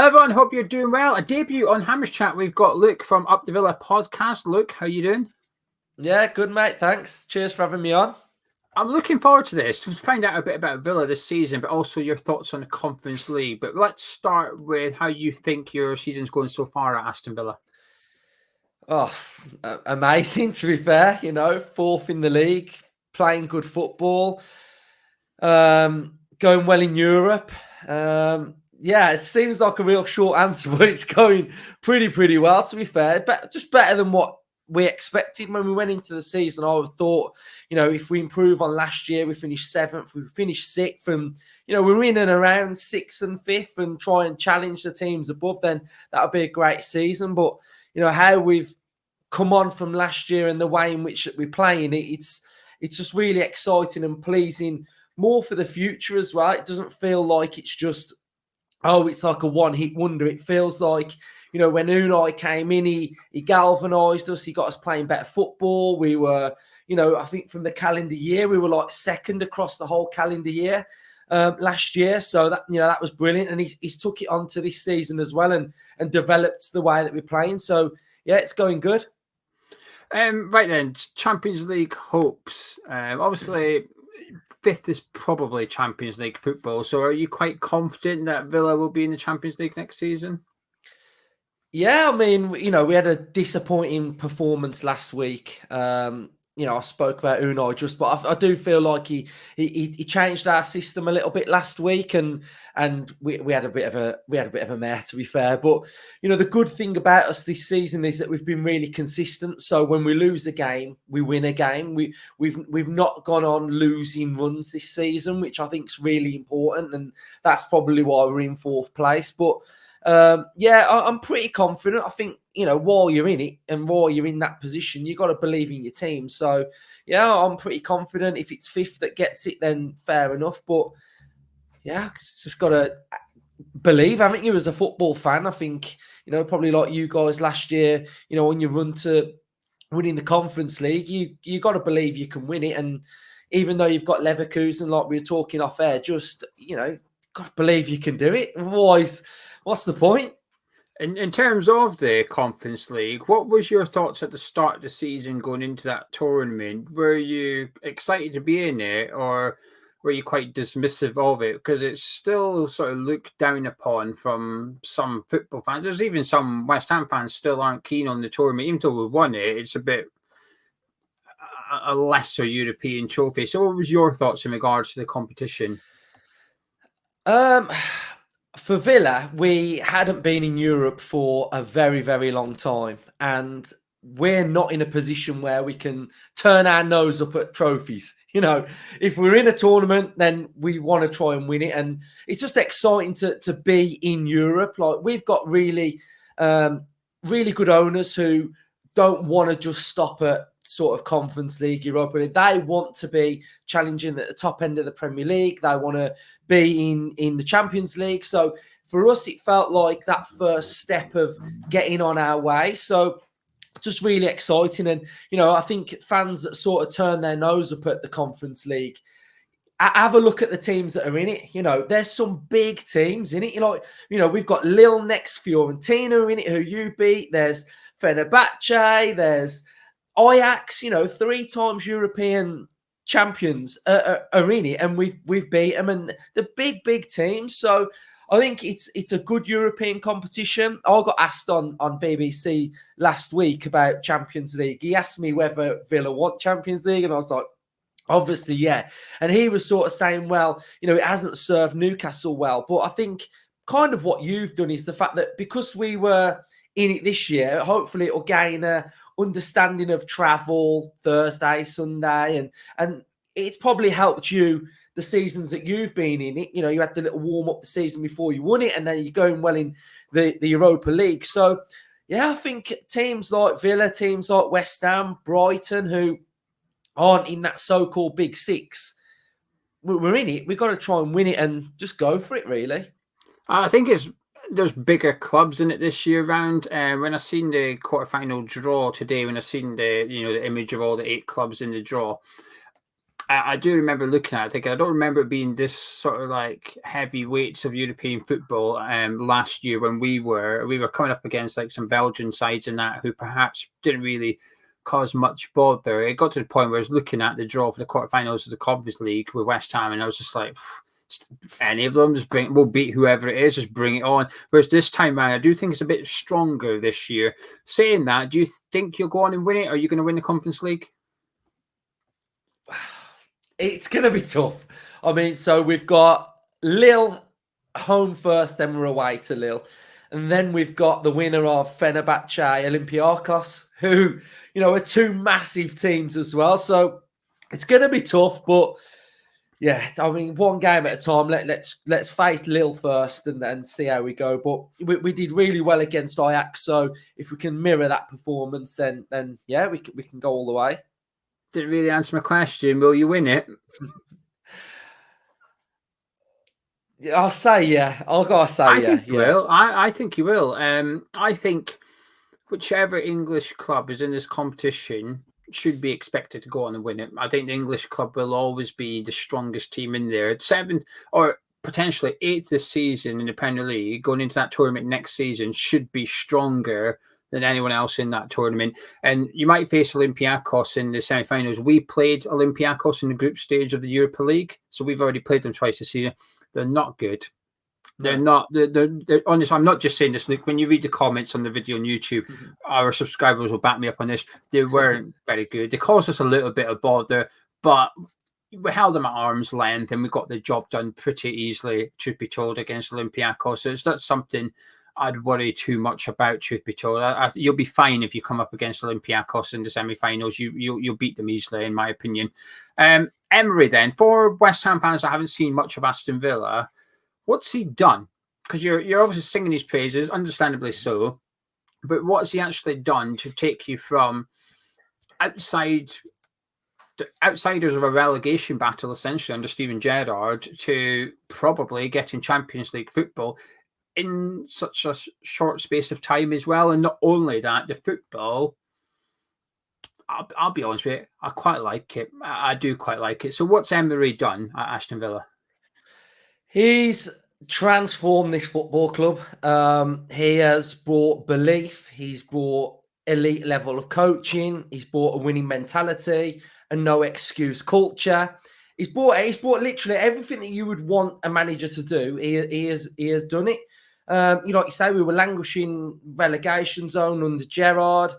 Hello everyone, hope you're doing well. A debut on Hammers Chat. We've got Luke from Up the Villa podcast. Luke, how you doing? Yeah, good mate. Thanks. Cheers for having me on. I'm looking forward to this to find out a bit about Villa this season, but also your thoughts on the Conference League. But let's start with how you think your season's going so far at Aston Villa. Oh, amazing to be fair. Fourth in the league, playing good football, going well in Europe. Yeah, it seems like a real short answer, but it's going pretty well to be fair. But just better than what we expected when we went into the season. I thought, if we improve on last year, we finish seventh, we finish sixth, and we're in and around sixth and fifth, and try and challenge the teams above. Then that would be a great season. But how we've come on from last year and the way in which we're playing, it's just really exciting and pleasing. More for the future as well. It doesn't feel like it's just, it's like a one-hit wonder. It feels like, when Unai came in, he galvanised us. He got us playing better football. We were, I think from the calendar year, we were like second across the whole calendar year last year. So that was brilliant. And he's took it on to this season as well and developed the way that we're playing. So, yeah, it's going good. Right then, Champions League hopes. Obviously, fifth is probably Champions League football. So are you quite confident that Villa will be in the Champions League next season? Yeah, I mean, we had a disappointing performance last week. I spoke about Unai but I do feel like he changed our system a little bit last week, and we had a bit of a mare, to be fair. But the good thing about us this season is that we've been really consistent. So when we lose a game, we win a game. We've not gone on losing runs this season, which I think is really important, and that's probably why we're in fourth place. But yeah, I'm pretty confident. I think, while you're in it and while you're in that position, you've got to believe in your team. So, yeah, I'm pretty confident. If it's fifth that gets it, then fair enough. But, yeah, just got to believe, haven't you, as a football fan? I think, probably like you guys last year, when you run to winning the Conference League, you got to believe you can win it. And even though you've got Leverkusen, like we were talking off air, just, got to believe you can do it. Otherwise, what's the point? In terms of the Conference League, what was your thoughts at the start of the season going into that tournament? Were you excited to be in it, or were you quite dismissive of it? Because it's still sort of looked down upon from some football fans. There's even some West Ham fans still aren't keen on the tournament. Even though we won it, it's a bit a lesser European trophy. So what was your thoughts in regards to the competition? For Villa, we hadn't been in Europe for a very, very long time. And we're not in a position where we can turn our nose up at trophies. If we're in a tournament, then we want to try and win it. And it's just exciting to be in Europe. Like, we've got really, really good owners who don't want to just stop at sort of Conference League, Europa League. They want to be challenging at the top end of the Premier League. They want to be in the Champions League. So for us, it felt like that first step of getting on our way. So just really exciting. And, I think fans that sort of turn their nose up at the Conference League, have a look at the teams that are in it. There's some big teams in it. We've got Lille next, Fiorentina in it, who you beat. There's Fenerbahce, there's Ajax, 3 times European champions are in it, and we've beat them, and the big teams. So I think it's a good European competition. I got asked on BBC last week about Champions League. He asked me whether Villa want Champions League, and I was like, obviously, yeah. And he was sort of saying, well, it hasn't served Newcastle well. But I think kind of what you've done is the fact that because we were in it this year, hopefully it'll gain a understanding of travel Thursday, Sunday, and it's probably helped you the seasons that you've been in it. You had the little warm up the season before you won it, and then you're going well in the Europa League. So, yeah, I think teams like Villa, teams like West Ham, Brighton, who aren't in that so-called big six, we're in it. We've got to try and win it and just go for it, really. I think there's bigger clubs in it this year round. When I seen the quarterfinal draw today, when I seen the image of all the 8 clubs in the draw, I do remember looking at it, thinking, I don't remember it being this sort of like heavy weights of European football last year when we were coming up against like some Belgian sides and that who perhaps didn't really cause much bother. It got to the point where I was looking at the draw for the quarterfinals of the Conference League with West Ham, and I was just like, any of them, we'll beat whoever it is, just bring it on. Whereas this time around, I do think it's a bit stronger this year. Saying that, do you think you'll go on and win it? Are you going to win the Conference League? It's going to be tough. I mean, so we've got Lille home first, then we're away to Lille. And then we've got the winner of Fenerbahce, Olympiacos, who, are two massive teams as well. So it's going to be tough, but yeah, I mean, one game at a time. Let's face Lille first and then see how we go. But we did really well against Ajax, so if we can mirror that performance, then yeah, we can go all the way. Didn't really answer my question. Will you win it? I'll say yeah. I'll go say I yeah. Think you will. I think you will. I think whichever English club is in this competition should be expected to go on and win it. I think the English club will always be the strongest team in there. It's 7th or potentially 8th this season in the Premier League. Going into that tournament next season should be stronger than anyone else in that tournament. And you might face Olympiacos in the semi-finals. We played Olympiacos in the group stage of the Europa League, so we've already played them twice this season. They're not good. They're not. They're honest. I'm not just saying this. Look, when you read the comments on the video on YouTube, our subscribers will back me up on this. They weren't very good. They caused us a little bit of bother, but we held them at arm's length and we got the job done pretty easily, truth be told, against Olympiacos. So it's not something I'd worry too much about, truth be told. You'll be fine if you come up against Olympiacos in the semi-finals. You'll beat them easily, in my opinion. Emery, then, for West Ham fans that haven't seen much of Aston Villa, what's he done? Because you're obviously singing his praises, understandably so. But what's he actually done to take you from outsiders of a relegation battle, essentially, under Steven Gerrard, to probably getting Champions League football in such a short space of time as well? And not only that, the football, I'll be honest with you, I quite like it. I do quite like it. So what's Emery done at Aston Villa? He's transformed this football club. He has brought belief. He's brought elite level of coaching. He's brought a winning mentality, a no excuse culture. He's brought literally everything that you would want a manager to do. He has done it. Like you say, we were languishing relegation zone under Gerrard.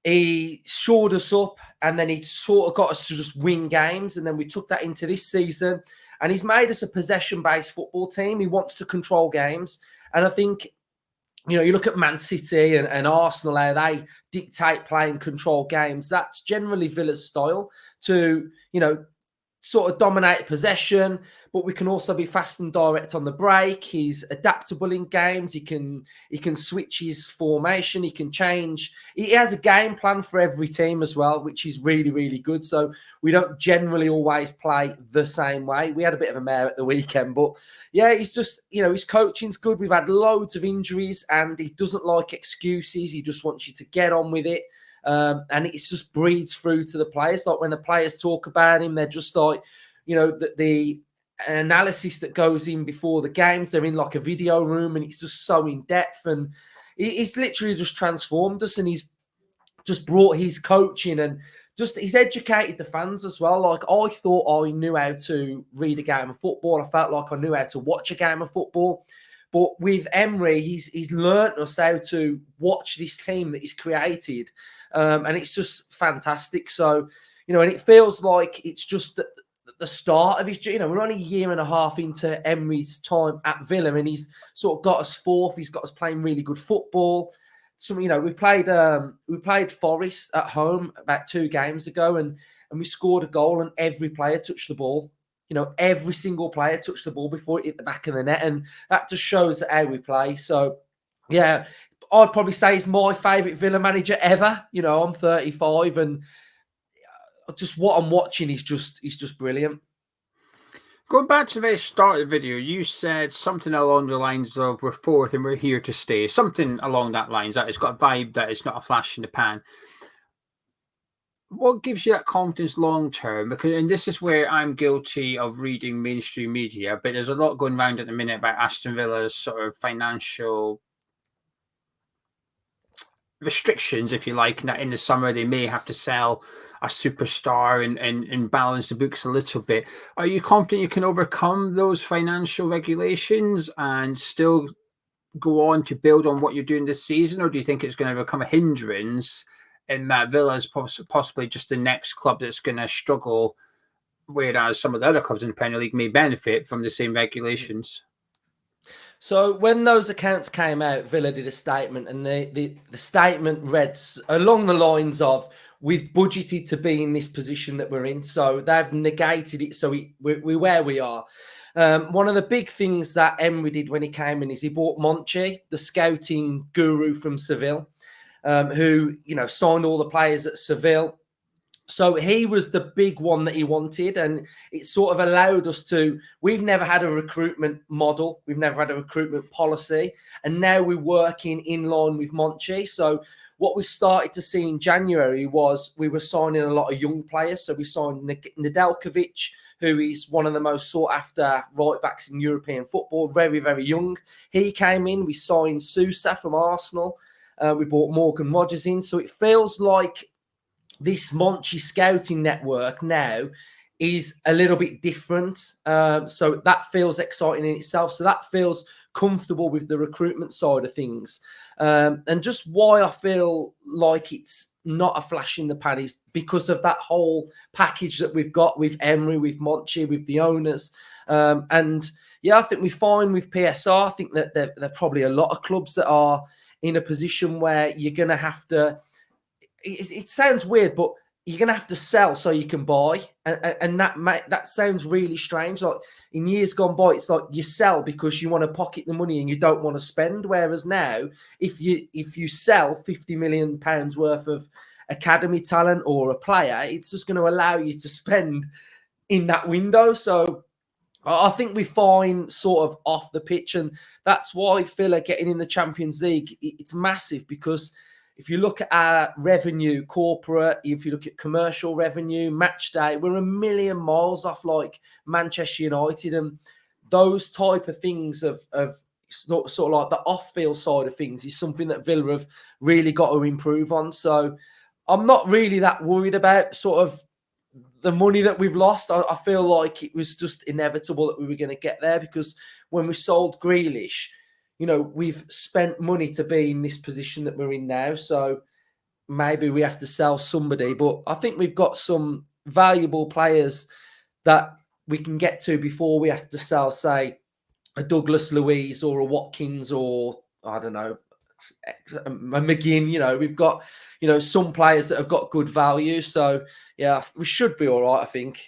He shored us up, and then he sort of got us to just win games, and then we took that into this season. And he's made us a possession-based football team. He wants to control games. And I think, you look at Man City and Arsenal, how they dictate play and control games. That's generally Villa's style to, sort of dominate possession, but we can also be fast and direct on the break. He's adaptable in games. He can switch his formation. He can change. He has a game plan for every team as well, which is really, really good. So we don't generally always play the same way. We had a bit of a mare at the weekend, but yeah, he's just, his coaching's good. We've had loads of injuries and he doesn't like excuses. He just wants you to get on with it. And it just breathes through to the players. Like when the players talk about him, they're just like, the analysis that goes in before the games, they're in like a video room and it's just so in depth. And he's literally just transformed us, and he's just brought his coaching and he's educated the fans as well. Like I thought I knew how to read a game of football. I felt like I knew how to watch a game of football. But with Emery, he's learnt us how to watch this team that he's created. And it's just fantastic. So, and it feels like it's just the start of his, we're only a year and a half into Emery's time at Villa, and he's sort of got us fourth. He's got us playing really good football. So, we played Forest at home about 2 games ago, and we scored a goal, and every player touched the ball. Every single player touched the ball before it hit the back of the net, and that just shows how we play. So, yeah, I'd probably say he's my favourite Villa manager ever. I'm 35, and just what I'm watching is just brilliant. Going back to the very start of the video, you said something along the lines of we're fourth and we're here to stay. Something along that lines. That it's got a vibe that it's not a flash in the pan. what gives you that confidence long term? Because, and this is where I'm guilty of reading mainstream media, but there's a lot going around at the minute about Aston Villa's sort of financial restrictions, if you like, that in the summer they may have to sell a superstar and balance the books a little bit. Are you confident you can overcome those financial regulations and still go on to build on what you're doing this season, or do you think it's going to become a hindrance and that Villa is possibly just the next club that's going to struggle, whereas some of the other clubs in the Premier League may benefit from the same regulations? So when those accounts came out, Villa did a statement, and the statement read along the lines of, we've budgeted to be in this position that we're in. So they've negated it. So we're where we are. One of the big things that Emery did when he came in is he bought Monchi, the scouting guru from Seville, who, signed all the players at Seville. So he was the big one that he wanted, and it sort of allowed us to, we've never had a recruitment model. We've never had a recruitment policy. And now we're working in line with Monchi. So what we started to see in January was we were signing a lot of young players. So we signed Nedeljkovic, who is one of the most sought after right backs in European football, very, very young. He came in. We signed Sousa from Arsenal. We brought Morgan Rogers in. So it feels like this Monchi scouting network now is a little bit different. So that feels exciting in itself. So that feels comfortable with the recruitment side of things. And just why I feel like it's not a flash in the pan is because of that whole package that we've got with Emery, with Monchi, with the owners. And yeah, I think we're fine with PSR. I think that there are probably a lot of clubs that are in a position where you're going to have to, it sounds weird, but you're going to have to sell so you can buy. And that sounds really strange. Like in years gone by, it's like you sell because you want to pocket the money and you don't want to spend. Whereas now, if you sell £50 million worth of academy talent or a player, it's just going to allow you to spend in that window. So I think we're fine sort of off the pitch. And that's why Villa getting in the Champions League, it's massive, because if you look at our revenue, corporate, if you look at commercial revenue, match day, we're a million miles off like Manchester United. And those type of things of sort of like the off-field side of things is something that Villa have really got to improve on. So I'm not really that worried about sort of the money that we've lost. I feel like it was just inevitable that we were going to get there, because when we sold Grealish, we've spent money to be in this position that we're in now. So maybe we have to sell somebody. But I think we've got some valuable players that we can get to before we have to sell, say, a Douglas Luiz or a Watkins or, I don't know, a McGinn. We've got, some players that have got good value. So, yeah, we should be all right, I think.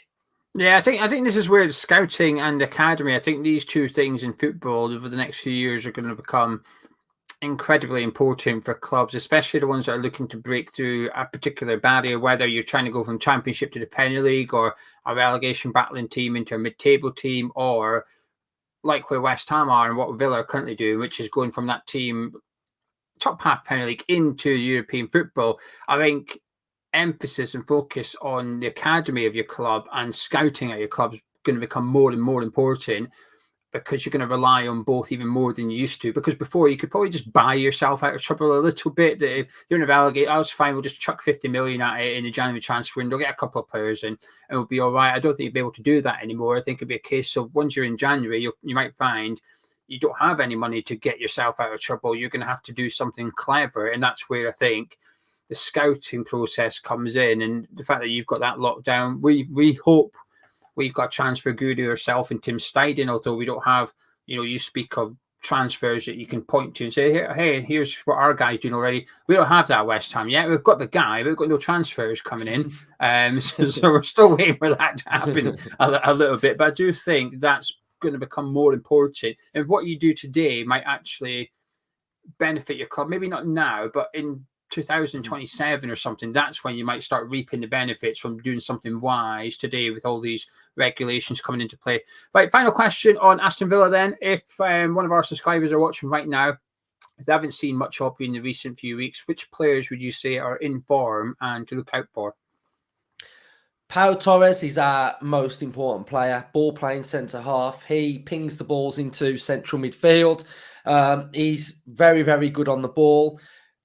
Yeah, I think this is where the scouting and academy, I think these two things in football over the next few years are going to become incredibly important for clubs, especially the ones that are looking to break through a particular barrier, whether you're trying to go from Championship to the Premier League or a relegation battling team into a mid-table team, or like where West Ham are and what Villa are currently doing, which is going from that team, top half Premier League, into European football. I think emphasis and focus on the academy of your club and scouting at your club is going to become more and more important, because you're going to rely on both even more than you used to. Because before, you could probably just buy yourself out of trouble a little bit. That if you're in a relegate, I was fine, we'll just chuck 50 million at it in the January transfer window, get a couple of players in, and we'll be all right. I don't think you'll be able to do that anymore. I think it'll be a case of once you're in January, you might find you don't have any money to get yourself out of trouble. You're going to have to do something clever. And that's where I think the scouting process comes in, and the fact that you've got that lockdown. We hope we've got transfer guru yourself and Tim Steiding, although we don't have, you speak of transfers that you can point to and say, hey, here's what our guy's doing already. We don't have that at West Ham yet. We've got the guy, but we've got no transfers coming in. So we're still waiting for that to happen a little bit. But I do think that's going to become more important. And what you do today might actually benefit your club. Maybe not now, but in 2027 or something, that's when you might start reaping the benefits from doing something wise today with all these regulations coming into play. Right, final question on Aston Villa then. If one of our subscribers are watching right now, if they haven't seen much of you in the recent few weeks, which players would you say are in form and to look out for? Pau Torres is our most important player, ball playing centre half. He pings the balls into central midfield. He's very, very good on the ball.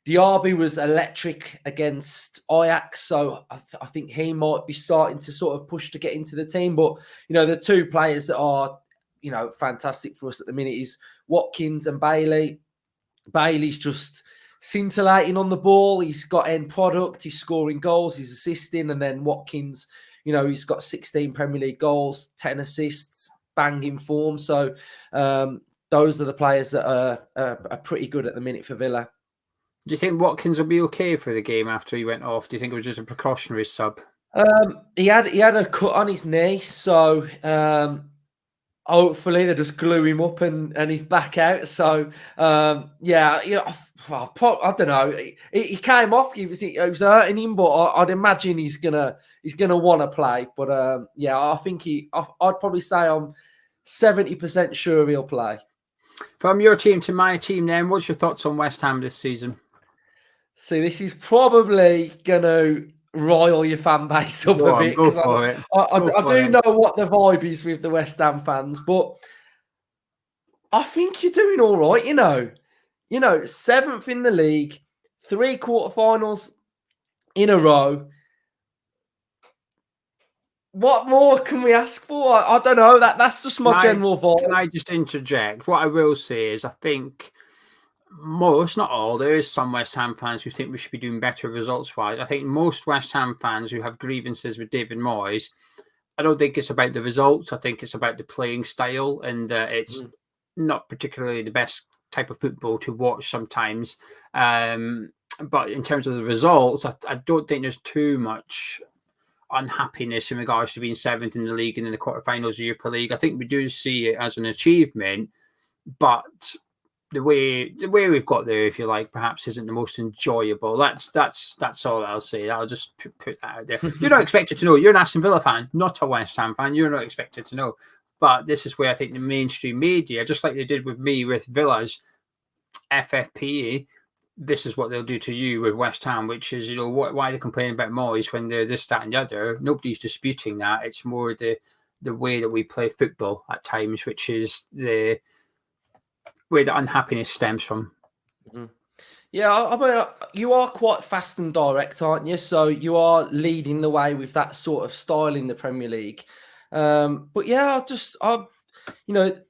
Diaby was electric against Ajax, so I think he might be starting to sort of push to get into the team. But, the two players that are, fantastic for us at the minute is Watkins and Bailey. Bailey's just scintillating on the ball. He's got end product. He's scoring goals. He's assisting. And then Watkins, he's got 16 Premier League goals, 10 assists, banging form. So those are the players that are pretty good at the minute for Villa. Do you think Watkins will be okay for the game after he went off? Do you think it was just a precautionary sub? He had a cut on his knee, so hopefully they just glue him up and he's back out. So I don't know. He came off. It was hurting him, but I'd imagine he's gonna want to play. But I think I'd probably say I'm 70% sure he'll play. From your team to my team, then, what's your thoughts on West Ham this season? See, this is probably going to rile your fan base up a bit, because I do know what the vibe is with the West Ham fans, but I think you're doing all right, 7th in the league, 3 quarterfinals in a row. What more can we ask for? I don't know. That's just my general vibe. Can I just interject? What I will say is I think most, not all, there is some West Ham fans who think we should be doing better results-wise. I think most West Ham fans who have grievances with David Moyes, I don't think it's about the results. I think it's about the playing style, and it's not particularly the best type of football to watch sometimes. But in terms of the results, I don't think there's too much unhappiness in regards to being 7th in the league and in the quarterfinals of Europa League. I think we do see it as an achievement, but the way we've got there, if you like, perhaps isn't the most enjoyable. That's all I'll say. I'll just put that out there. You're not expected to know. You're an Aston Villa fan, not a West Ham fan. You're not expected to know. But this is where I think the mainstream media, just like they did with me with Villa's FFP, this is what they'll do to you with West Ham, which is, why they complain about Moyes when they're this, that, and the other. Nobody's disputing that. It's more the way that we play football at times, which is where the unhappiness stems from. Mm-hmm. Yeah, I mean, you are quite fast and direct, aren't you? So you are leading the way with that sort of style in the Premier League. But yeah, I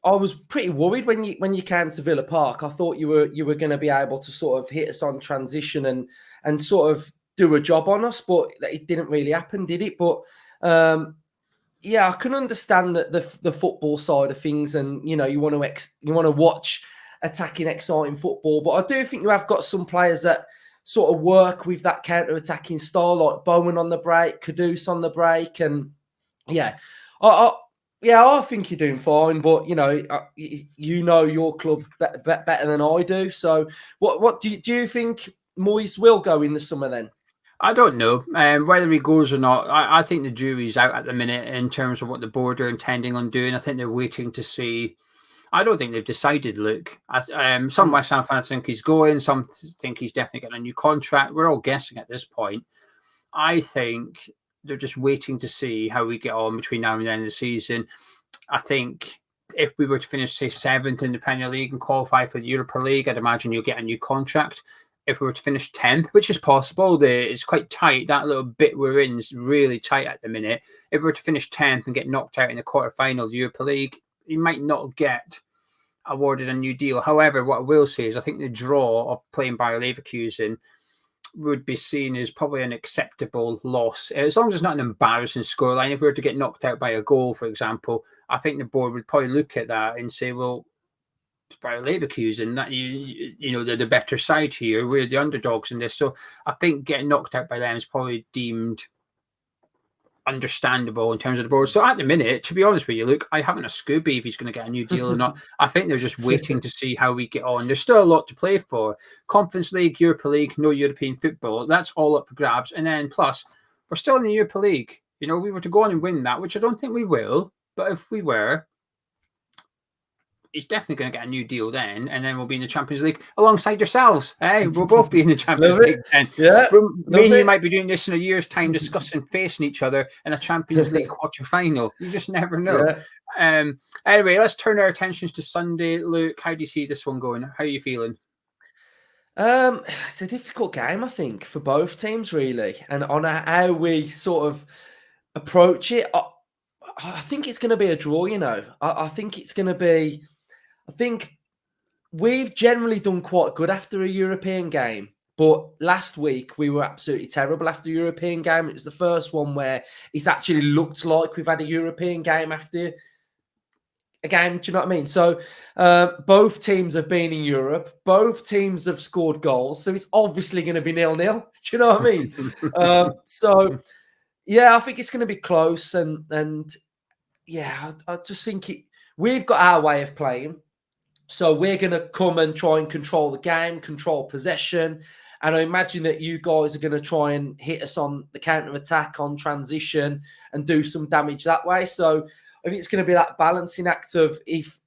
was pretty worried when you came to Villa Park. I thought you were going to be able to sort of hit us on transition and sort of do a job on us, but it didn't really happen, did it? But I can understand that the football side of things, and you want to watch attacking, exciting football. But I do think you have got some players that sort of work with that counter-attacking style, like Bowen on the break, Kudus on the break, and I think you're doing fine. But you know your club better than I do. So what do you think Moyes will go in the summer then? I don't know whether he goes or not. I think the jury's out at the minute in terms of what the board are intending on doing. I think they're waiting to see. I don't think they've decided, Luke. Some West Ham fans think he's going. Some think he's definitely getting a new contract. We're all guessing at this point. I think they're just waiting to see how we get on between now and the end of the season. I think if we were to finish, say, 7th in the Premier League and qualify for the Europa League, I'd imagine you'll get a new contract. If we were to finish 10th, which is possible, it's quite tight. That little bit we're in is really tight at the minute. If we were to finish 10th and get knocked out in the quarterfinal of the Europa League, you might not get awarded a new deal. However, what I will say is I think the draw of playing Bayer Leverkusen would be seen as probably an acceptable loss. As long as it's not an embarrassing scoreline. If we were to get knocked out by a goal, for example, I think the board would probably look at that and say, well, Bayer Leverkusen, that they're the better side here. We're the underdogs in this. So I think getting knocked out by them is probably deemed understandable in terms of the board. So at the minute, to be honest with you, Luke, I haven't a Scooby if he's going to get a new deal or not. I think they're just waiting to see how we get on. There's still a lot to play for. Conference League, Europa League, no European football. That's all up for grabs. And then plus, we're still in the Europa League. We were to go on and win that, which I don't think we will. But if we were, he's definitely going to get a new deal then, and then we'll be in the Champions League alongside yourselves. Hey, we'll both be in the Champions League then. Yeah, me and you might be doing this in a year's time, discussing facing each other in a Champions League quarter-final. You just never know. Yeah. Anyway, let's turn our attentions to Sunday. Luke, how do you see this one going? How are you feeling? It's a difficult game, I think, for both teams, really, and on how we sort of approach it. I think it's going to be a draw. I think it's going to be. I think we've generally done quite good after a European game, but last week we were absolutely terrible after a European game. It was the first one where it's actually looked like we've had a European game after a game. Do you know what I mean? So both teams have been in Europe. Both teams have scored goals. So it's obviously going to be 0-0. Do you know what I mean? So yeah, I think it's going to be close. And yeah, I just think we've got our way of playing. So we're going to come and try and control the game, control possession. And I imagine that you guys are going to try and hit us on the counter-attack, on transition, and do some damage that way. So I think it's going to be that balancing act of if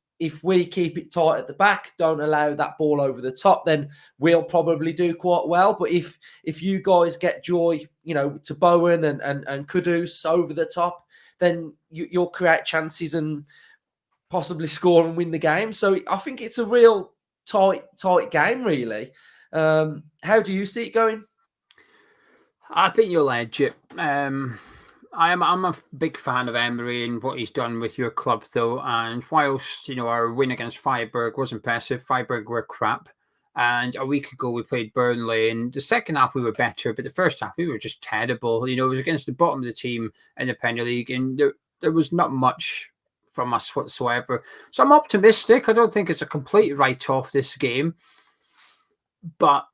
we keep it tight at the back, don't allow that ball over the top, then we'll probably do quite well. But if you guys get joy, to Bowen and Kudus over the top, then you'll create chances and possibly score and win the game. So I think it's a real tight game, really. How do you see it going? I think you'll edge it. I'm a big fan of Emery and what he's done with your club, though. And whilst our win against Freiburg was impressive, Freiburg were crap. And a week ago we played Burnley, and the second half we were better, but the first half we were just terrible. It was against the bottom of the team in the Premier League, and there was not much from us whatsoever. So I'm optimistic. I don't think it's a complete write-off, this game, but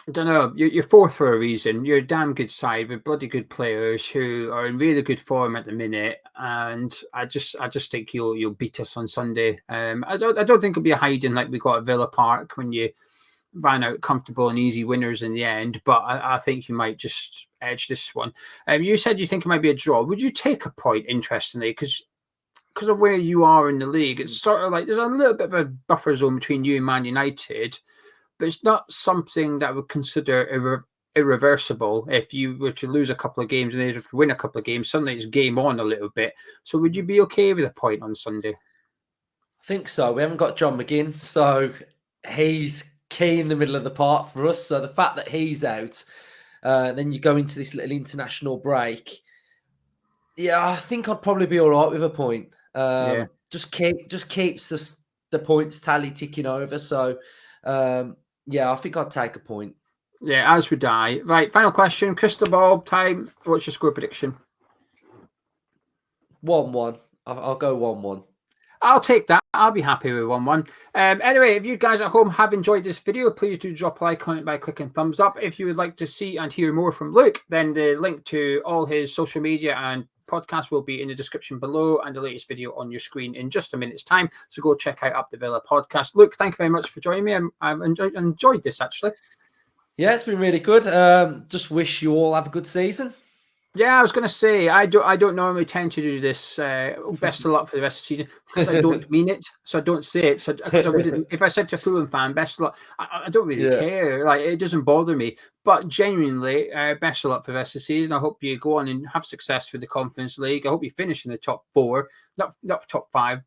I don't know. You're fourth for a reason. You're a damn good side with bloody good players who are in really good form at the minute, and I just think you'll beat us on Sunday. I don't think it'll be a hiding like we got at Villa Park when you ran out comfortable and easy winners in the end. But I think you might just edge this one. You said you think it might be a draw. Would you take a point? Interestingly, because of where you are in the league, it's sort of like there's a little bit of a buffer zone between you and Man United. But it's not something that I would consider irreversible. If you were to lose a couple of games and they were to win a couple of games, suddenly it's game on a little bit. So would you be okay with a point on Sunday? I think so. We haven't got John McGinn, so he's key in the middle of the park for us. So the fact that he's out, then you go into this little international break. Yeah, I think I'd probably be all right with a point. Just keeps the points tally ticking over. So yeah, I think I'd take a point. Yeah, as would I. Right, final question. Crystal ball time. What's your score prediction? 1-1. I'll go 1-1. I'll take that. I'll be happy with 1-1. Anyway, if you guys at home have enjoyed this video, please do drop a like on it by clicking thumbs up. If you would like to see and hear more from Luke, then the link to all his social media and podcast will be in the description below, and the latest video on your screen in just a minute's time. So go check out Up the Villa podcast. Luke, thank you very much for joining me. I've enjoyed this, actually. Yeah, it's been really good. Just wish you all have a good season. Yeah, I was going to say, I don't normally tend to do this. Best of luck for the rest of the season, because I don't mean it, so I don't say it. So because I wouldn't, if I said to a Fulham fan, best of luck, I don't really care. Like, it doesn't bother me. But genuinely, best of luck for the rest of the season. I hope you go on and have success for the Conference League. I hope you finish in the top 4, not top 5.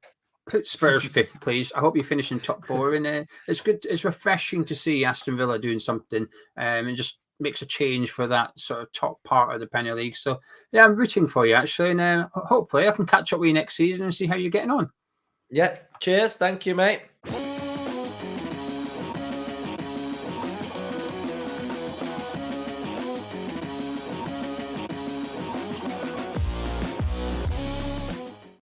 Put Spurs 5th, please. I hope you finish in top 4. And it's good. It's refreshing to see Aston Villa doing something, and just makes a change for that sort of top part of the Premier League. So yeah, I'm rooting for you, actually, and hopefully I can catch up with you next season and see how you're getting on. Yeah, cheers. Thank you, mate.